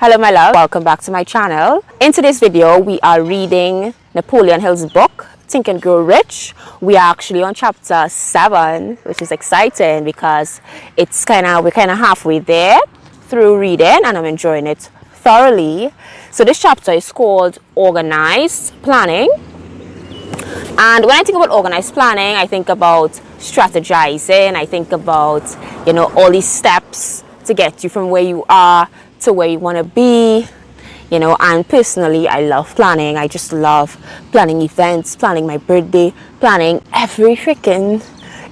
Hello my love, welcome back to my channel. In today's video we are reading Napoleon Hill's book Think and Grow Rich. We are actually on chapter 7, which is exciting because we're kind of halfway there through reading and I'm enjoying it thoroughly. So this chapter is called Organized Planning. And when I think about organized planning, I think about strategizing. I think about, all these steps to get you from where you are to where you want to be, and personally I love planning. I just love planning events, planning my birthday, planning every freaking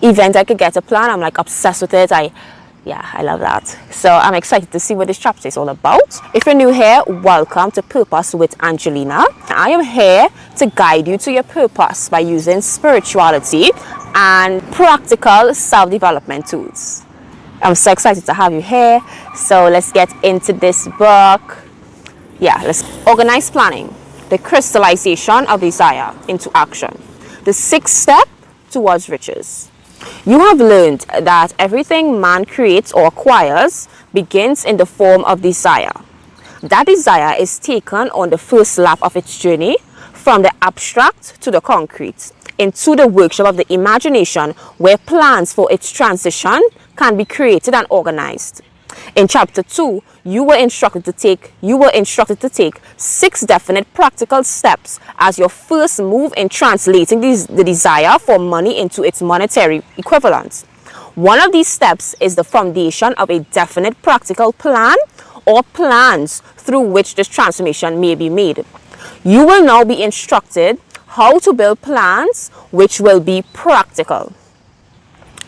event I could get to plan. I'm like obsessed with it. I love that. So I'm excited to see what this chapter is all about. If you're new here, welcome to Purpose with Angelina. I am here to guide you to your purpose by using spirituality and practical self-development tools. I'm so excited to have you here. So let's get into this book. Let's organize planning, the crystallization of desire into action, the 6th step towards riches. You have learned that everything man creates or acquires begins in the form of desire. That desire is taken on the first lap of its journey from the abstract to the concrete into the workshop of the imagination, where plans for its transition can be created and organized. In chapter 2, you were instructed to take 6 definite practical steps as your first move in translating the desire for money into its monetary equivalent. One of these steps is the foundation of a definite practical plan or plans through which this transformation may be made. You will now be instructed how to build plans which will be practical.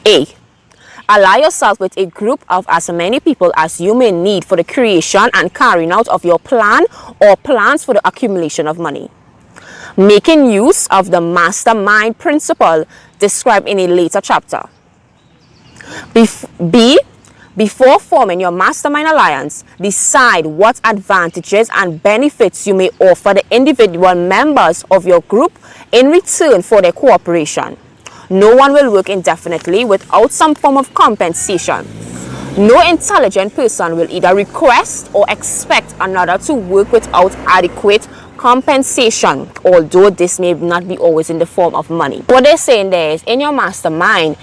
A. Ally yourself with a group of as many people as you may need for the creation and carrying out of your plan or plans for the accumulation of money. Making use of the mastermind principle described in a later chapter. B. Before forming your mastermind alliance, decide what advantages and benefits you may offer the individual members of your group in return for their cooperation. No one will work indefinitely without some form of compensation. No intelligent person will either request or expect another to work without adequate compensation, although this may not be always in the form of money. What they're saying there is, in your mastermind,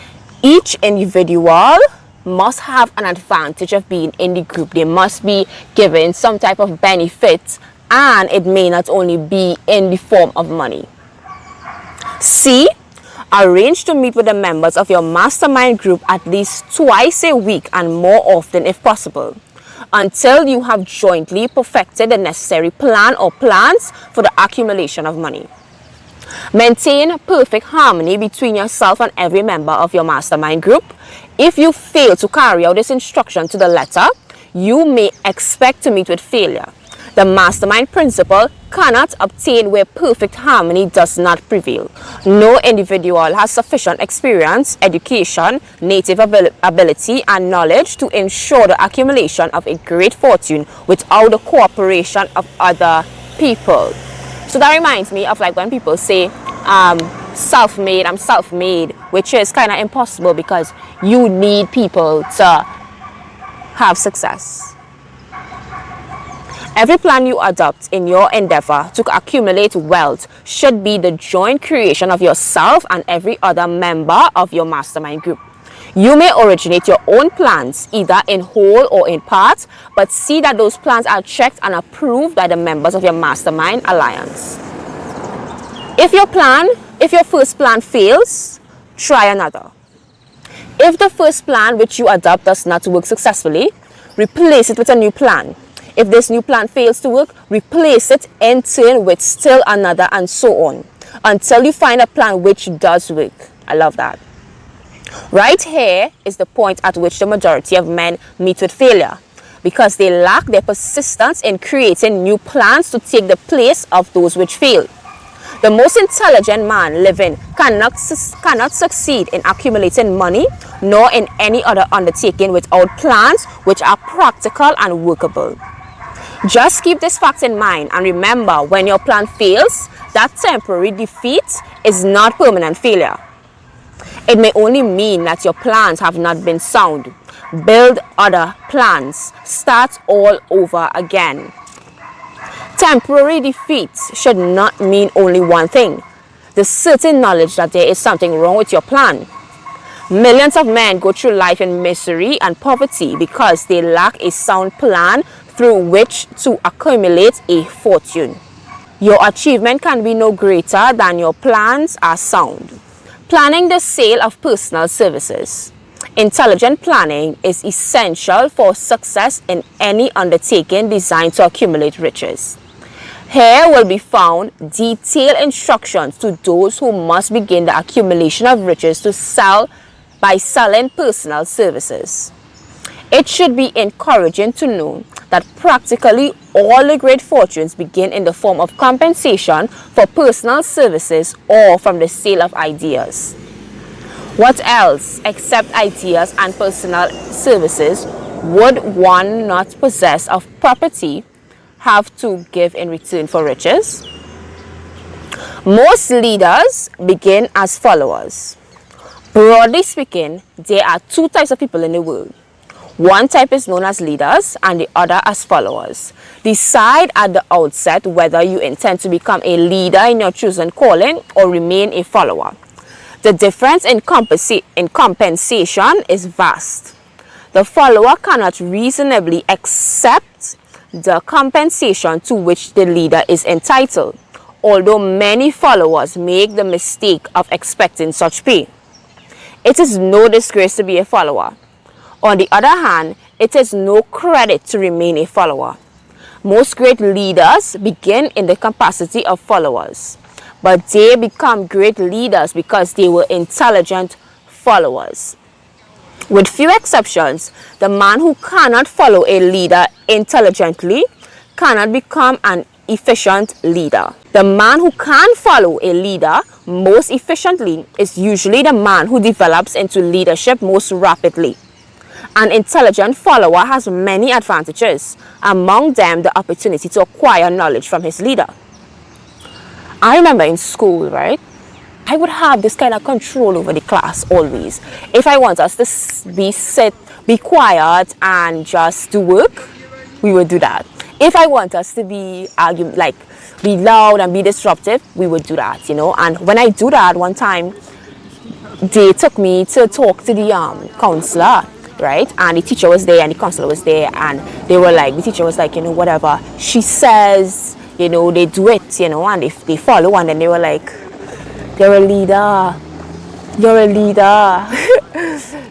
each individual must have an advantage of being in the group. They must be given some type of benefit, and it may not only be in the form of money. C. Arrange to meet with the members of your mastermind group at least twice a week and more often if possible, until you have jointly perfected the necessary plan or plans for the accumulation of money. Maintain perfect harmony between yourself and every member of your mastermind group. If you fail to carry out this instruction to the letter, you may expect to meet with failure. The mastermind principle cannot obtain where perfect harmony does not prevail. No individual has sufficient experience, education, native ability, and knowledge to ensure the accumulation of a great fortune without the cooperation of other people. So that reminds me of like when people say, self-made, I'm self-made, which is kind of impossible because you need people to have success. Every plan you adopt in your endeavor to accumulate wealth should be the joint creation of yourself and every other member of your mastermind group. You may originate your own plans, either in whole or in part, but see that those plans are checked and approved by the members of your mastermind alliance. If your first plan fails, try another. If the first plan which you adopt does not work successfully, replace it with a new plan. If this new plan fails to work, replace it in turn with still another, and so on, until you find a plan which does work. I love that. Right here is the point at which the majority of men meet with failure, because they lack their persistence in creating new plans to take the place of those which fail. The most intelligent man living cannot succeed in accumulating money, nor in any other undertaking without plans which are practical and workable. Just keep this fact in mind and remember, when your plan fails, that temporary defeat is not permanent failure. It may only mean that your plans have not been sound. Build other plans. Start all over again. Temporary defeats should not mean only one thing: the certain knowledge that there is something wrong with your plan. Millions of men go through life in misery and poverty because they lack a sound plan through which to accumulate a fortune. Your achievement can be no greater than your plans are sound. Planning the sale of personal services. Intelligent planning is essential for success in any undertaking designed to accumulate riches. Here will be found detailed instructions to those who must begin the accumulation of riches to sell by selling personal services. It should be encouraging to know that practically all the great fortunes begin in the form of compensation for personal services or from the sale of ideas. What else except ideas and personal services would one not possess of property have to give in return for riches? Most leaders begin as followers. Broadly speaking, there are two types of people in the world. One type is known as leaders and the other as followers. Decide at the outset whether you intend to become a leader in your chosen calling or remain a follower. The difference in compensation is vast. The follower cannot reasonably accept the compensation to which the leader is entitled, although many followers make the mistake of expecting such pay. It is no disgrace to be a follower. On the other hand, it is no credit to remain a follower. Most great leaders begin in the capacity of followers, but they become great leaders because they were intelligent followers. With few exceptions, the man who cannot follow a leader intelligently cannot become an efficient leader. The man who can follow a leader most efficiently is usually the man who develops into leadership most rapidly. An intelligent follower has many advantages, among them the opportunity to acquire knowledge from his leader. I remember in school, right? I would have this kind of control over the class always. If I want us to be quiet and just do work, we would do that. If I want us to be loud and be disruptive, we would do that, you know. And when I do that, one time they took me to talk to the counselor, right? And the teacher was there and the counselor was there, and they were like, the teacher was like, you know, whatever she says, you know, they do it, you know, and they follow. And then they were like, you're a leader, you're a leader.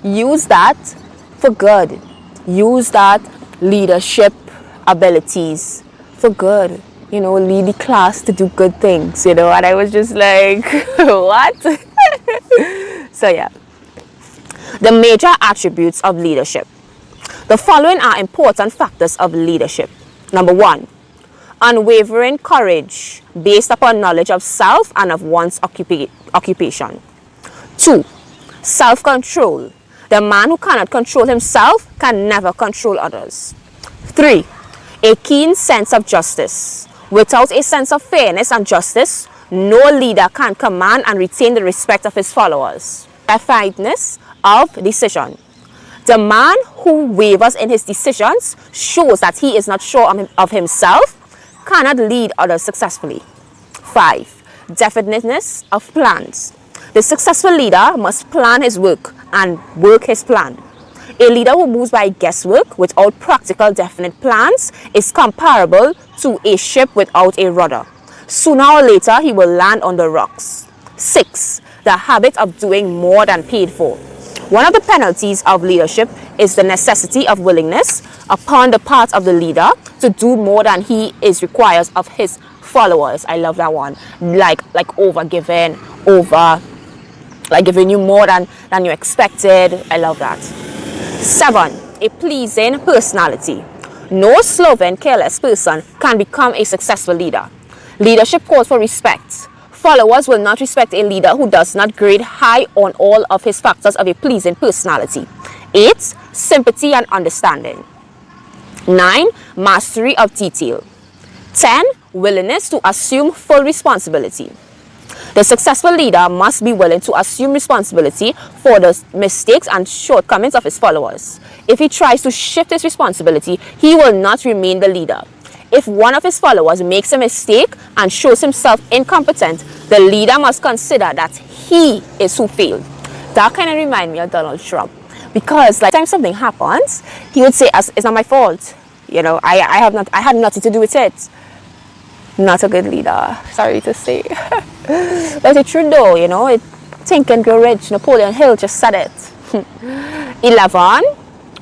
Use that for good. Use that leadership abilities for good, you know, lead the class to do good things, you know. And I was just like, what? So yeah, the major attributes of leadership. The following are important factors of leadership. Number 1, unwavering courage based upon knowledge of self and of one's occupation. 2, self-control. The man who cannot control himself can never control others. 3, a keen sense of justice. Without a sense of fairness and justice, no leader can command and retain the respect of his followers. Definiteness of decision. The man who wavers in his decisions shows that he is not sure of himself, cannot lead others successfully. 5, definiteness of plans. The successful leader must plan his work and work his plan. A leader who moves by guesswork without practical definite plans is comparable to a ship without a rudder. Sooner or later, he will land on the rocks. 6, the habit of doing more than paid for. One of the penalties of leadership is the necessity of willingness upon the part of the leader to do more than he is requires of his followers. I love that one. Like over-giving, like giving you more than you expected. I love that. 7, a pleasing personality. No sloven, careless person can become a successful leader. Leadership calls for respect. Followers will not respect a leader who does not grade high on all of his factors of a pleasing personality. 8, sympathy and understanding. 9, mastery of detail. 10, willingness to assume full responsibility. The successful leader must be willing to assume responsibility for the mistakes and shortcomings of his followers. If he tries to shift his responsibility, he will not remain the leader. If one of his followers makes a mistake and shows himself incompetent, the leader must consider that he is who failed. That kind of reminds me of Donald Trump, because like time something happens, he would say, "It's not my fault. You know, I had nothing to do with it." Not a good leader, sorry to say. But it's true though, you know, Think and Grow Rich. Napoleon Hill just said it. 11.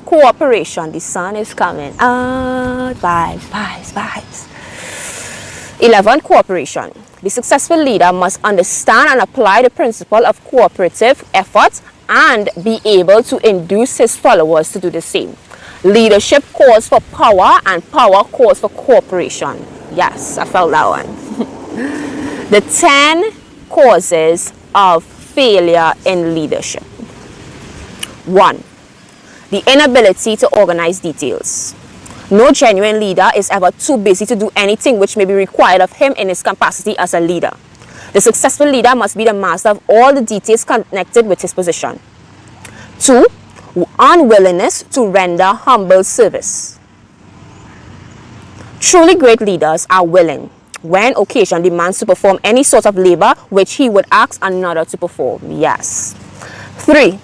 Cooperation. The sun is coming out. Vibes. 11. Cooperation. The successful leader must understand and apply the principle of cooperative effort and be able to induce his followers to do the same. Leadership calls for power and power calls for cooperation. Yes, I felt that one. The 10 causes of failure in leadership. 1. The inability to organize details. No genuine leader is ever too busy to do anything which may be required of him in his capacity as a leader. The successful leader must be the master of all the details connected with his position. 2. Unwillingness to render humble service. Truly great leaders are willing, when occasion demands, to perform any sort of labor which he would ask another to perform. Yes. 3.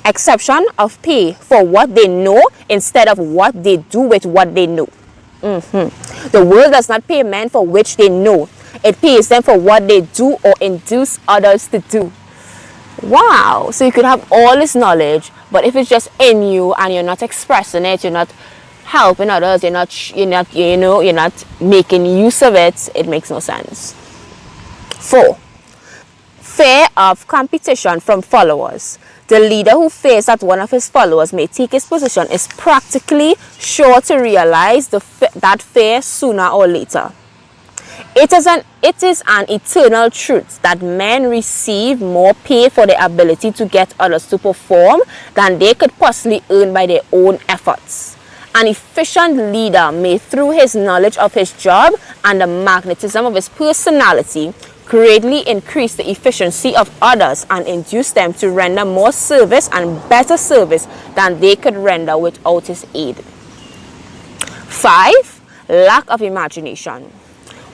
Exception of pay for what they know instead of what they do with what they know. The world does not pay men for which they know. It pays them for what they do or induce others to do. Wow. So you could have all this knowledge, but if it's just in you and you're not expressing it, you're not helping others, you're not making use of it, it makes no sense. 4. Fear of competition from followers. The leader who fears that one of his followers may take his position is practically sure to realize that fear sooner or later. It is an eternal truth that men receive more pay for their ability to get others to perform than they could possibly earn by their own efforts. An efficient leader may, through his knowledge of his job and the magnetism of his personality, greatly increase the efficiency of others and induce them to render more service and better service than they could render without his aid. 5. Lack of imagination.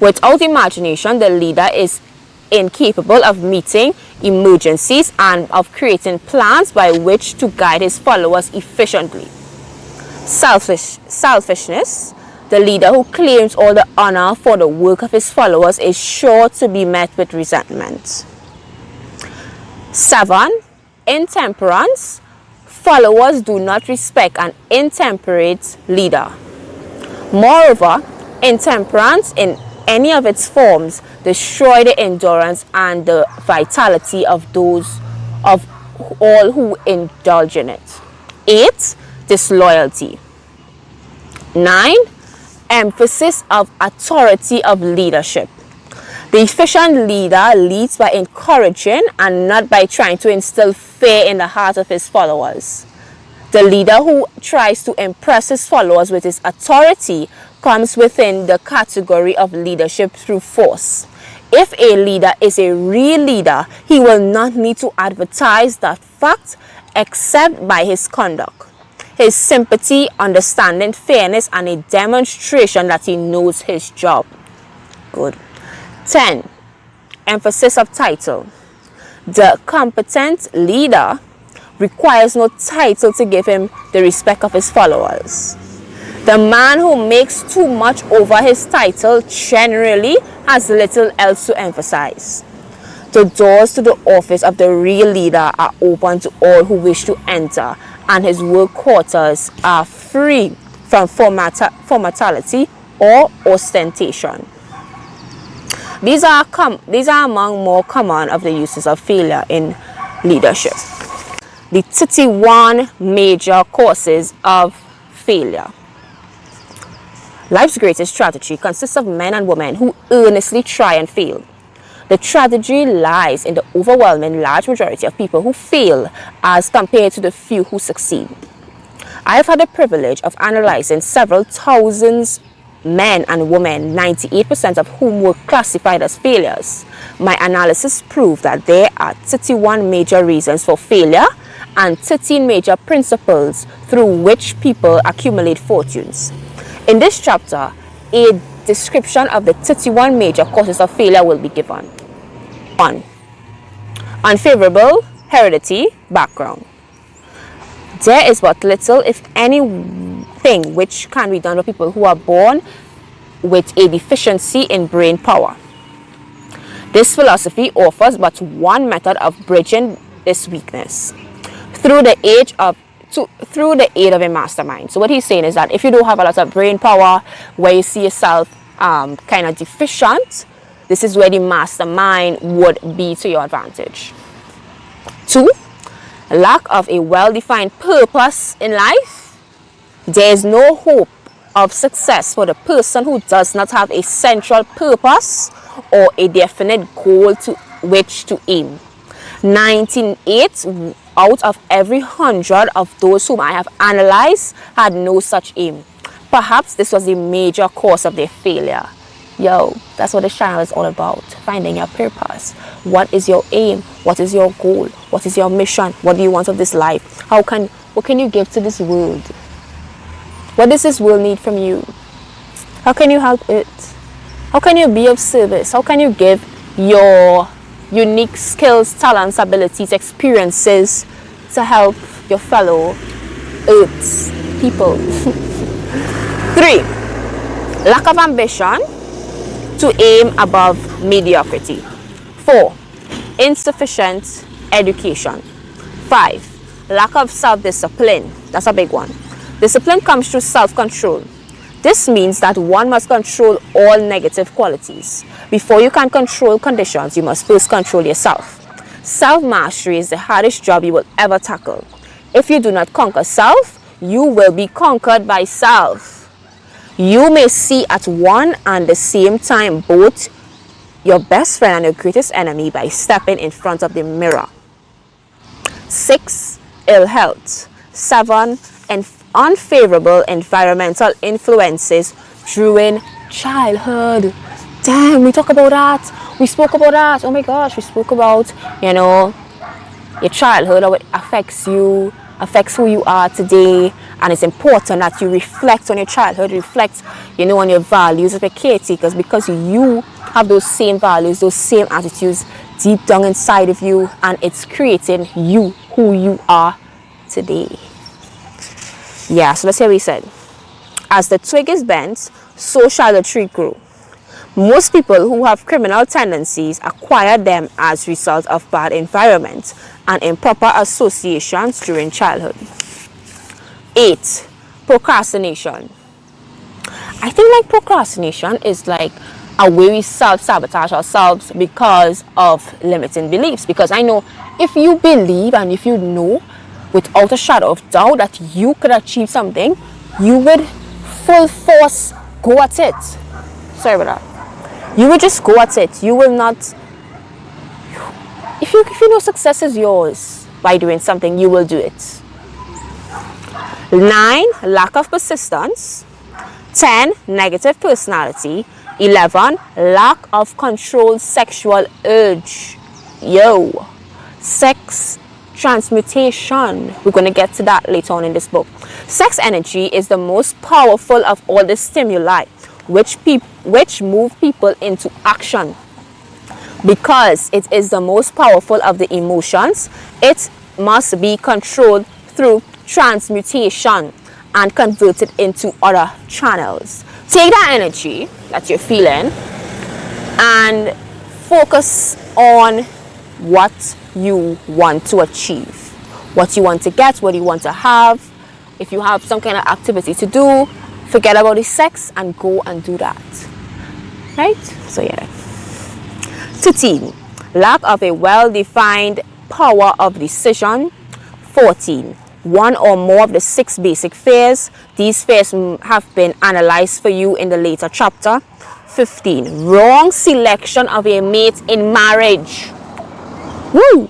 Without imagination, the leader is incapable of meeting emergencies and of creating plans by which to guide his followers efficiently. Selfishness. The leader who claims all the honor for the work of his followers is sure to be met with resentment. 7. Intemperance. Followers do not respect an intemperate leader. Moreover, intemperance in any of its forms destroy the endurance and the vitality of all who indulge in it. 8. Disloyalty. 9. Emphasis of authority of leadership. The efficient leader leads by encouraging and not by trying to instill fear in the heart of his followers. The leader who tries to impress his followers with his authority comes within the category of leadership through force. If a leader is a real leader, he will not need to advertise that fact except by his conduct, his sympathy, understanding, fairness, and a demonstration that he knows his job. Good. 10. Emphasis of title. The competent leader requires no title to give him the respect of his followers. The man who makes too much over his title generally has little else to emphasize. The doors to the office of the real leader are open to all who wish to enter, and his work quarters are free from formality or ostentation. These are among more common of the uses of failure in leadership. The 31 major causes of failure. Life's greatest tragedy consists of men and women who earnestly try and fail. The tragedy lies in the overwhelming large majority of people who fail as compared to the few who succeed. I have had the privilege of analyzing several thousands men and women, 98% of whom were classified as failures. My analysis proved that there are 31 major reasons for failure and 13 major principles through which people accumulate fortunes. In this chapter, a description of the 31 major causes of failure will be given. 1. Unfavorable heredity background. There is but little, if anything, which can be done by people who are born with a deficiency in brain power. This philosophy offers but one method of bridging this weakness through the aid of a mastermind. So what he's saying is that if you don't have a lot of brain power, where you see yourself kind of deficient, this is where the mastermind would be to your advantage. 2. Lack of a well-defined purpose in life. There is no hope of success for the person who does not have a central purpose or a definite goal to which to aim. 98 out of every 100 of those whom I have analyzed had no such aim. Perhaps this was the major cause of their failure. Yo, that's what this channel is all about. Finding your purpose. What is your aim? What is your goal? What is your mission? What do you want of this life? What can you give to this world? What does this world need from you? How can you help it? How can you be of service? How can you give your unique skills, talents, abilities, experiences to help your fellow Earths people? 3. Lack of ambition to aim above mediocrity. 4. Insufficient education. 5. Lack of self-discipline. That's a big one. Discipline comes through self-control. This means that one must control all negative qualities. Before you can control conditions, you must first control yourself. Self-mastery is the hardest job you will ever tackle. If you do not conquer self, you will be conquered by self. You may see at one and the same time both your best friend and your greatest enemy by stepping in front of the mirror. 6. Ill health. 7. Unfavorable environmental influences during childhood. Damn, we talk about that. We spoke about that. Oh my gosh, we spoke about, your childhood, how it affects you, affects who you are today. And it's important that you reflect on your childhood, reflect, on your values of your caretakers, because you have those same values, those same attitudes deep down inside of you, and it's creating you, who you are today. Yeah, so let's hear what he said. As the twig is bent, so shall the tree grow. Most people who have criminal tendencies acquire them as a result of bad environment and improper associations during childhood. 8. Procrastination. I think procrastination is like a way we self-sabotage ourselves because of limiting beliefs. Because I know if you believe and if you know without a shadow of doubt that you could achieve something, you would full force go at it. Sorry about that. You would just go at it. You will not. If you know success is yours by doing something, you will do it. 9. Lack of persistence. 10. Negative personality. 11. Lack of controlled sexual urge. Sex transmutation. We're going to get to that later on in this book. Sex energy is the most powerful of all the stimuli which move people into action. Because it is the most powerful of the emotions, it must be controlled through transmutation and converted into other channels. Take that energy that you're feeling and focus on what you want to achieve, what you want to get, what you want to have. If you have some kind of activity to do, forget about the sex and go and do that. Right? So yeah. 13. Lack of a well-defined power of decision. 14. One or more of the 6 basic fears. These fears have been analyzed for you in the later chapter. 15. Wrong selection of a mate in marriage. Woo!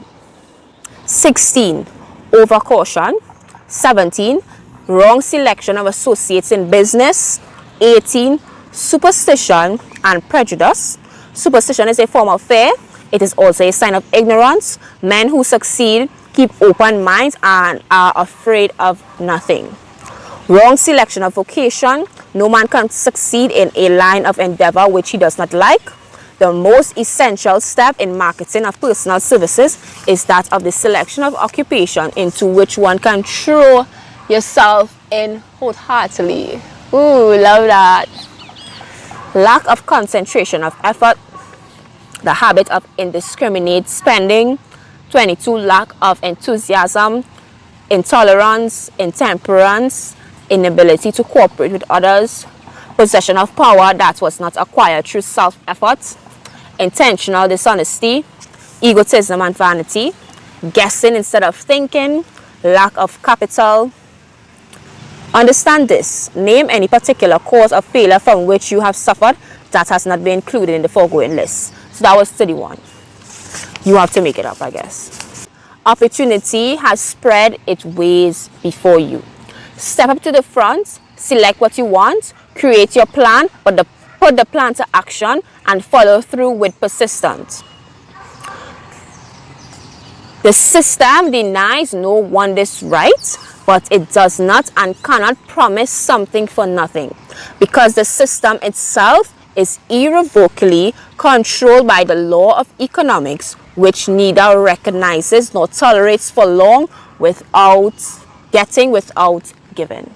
16. Overcaution. 17. Wrong selection of associates in business. 18. superstition and prejudice. Superstition is a form of fear. It is also a sign of ignorance. Men who succeed keep open minds and are afraid of nothing. Wrong selection of vocation. No man can succeed in a line of endeavor which he does not like. The most essential step in marketing of personal services is that of the selection of occupation into which one can throw yourself in wholeheartedly. Ooh, love that. Lack of concentration of effort. The habit of indiscriminate spending. 22. Lack of enthusiasm, intolerance, intemperance, inability to cooperate with others. Possession of power that was not acquired through self-effort. Intentional dishonesty, egotism and vanity, guessing instead of thinking, lack of capital. Understand this. Name any particular cause of failure from which you have suffered that has not been included in the foregoing list. So that was 31. You have to make it up, I guess. Opportunity has spread its ways before you. Step up to the front, select what you want, create your plan, but put the plan to action and follow through with persistence. The system denies no one this right, but it does not and cannot promise something for nothing, because the system itself is irrevocably controlled by the law of economics, which neither recognizes nor tolerates for long without getting, without giving.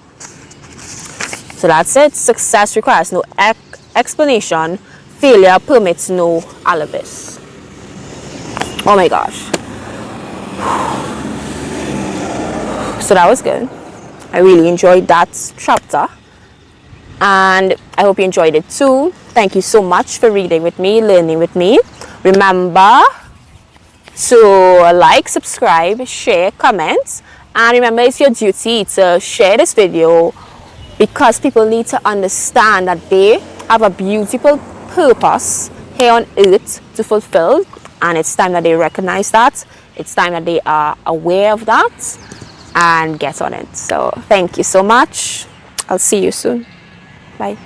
So that's it. Success requires no explanation. Failure permits no alibis. Oh my gosh. So that was good. I really enjoyed that chapter. And I hope you enjoyed it too. Thank you so much for reading with me, learning with me. Remember to like, subscribe, share, comment. And remember, it's your duty to share this video, because people need to understand that they have a beautiful purpose here on earth to fulfill, and it's time that they recognize that. It's time that they are aware of that and get on it. So thank you so much. I'll see you soon. Bye.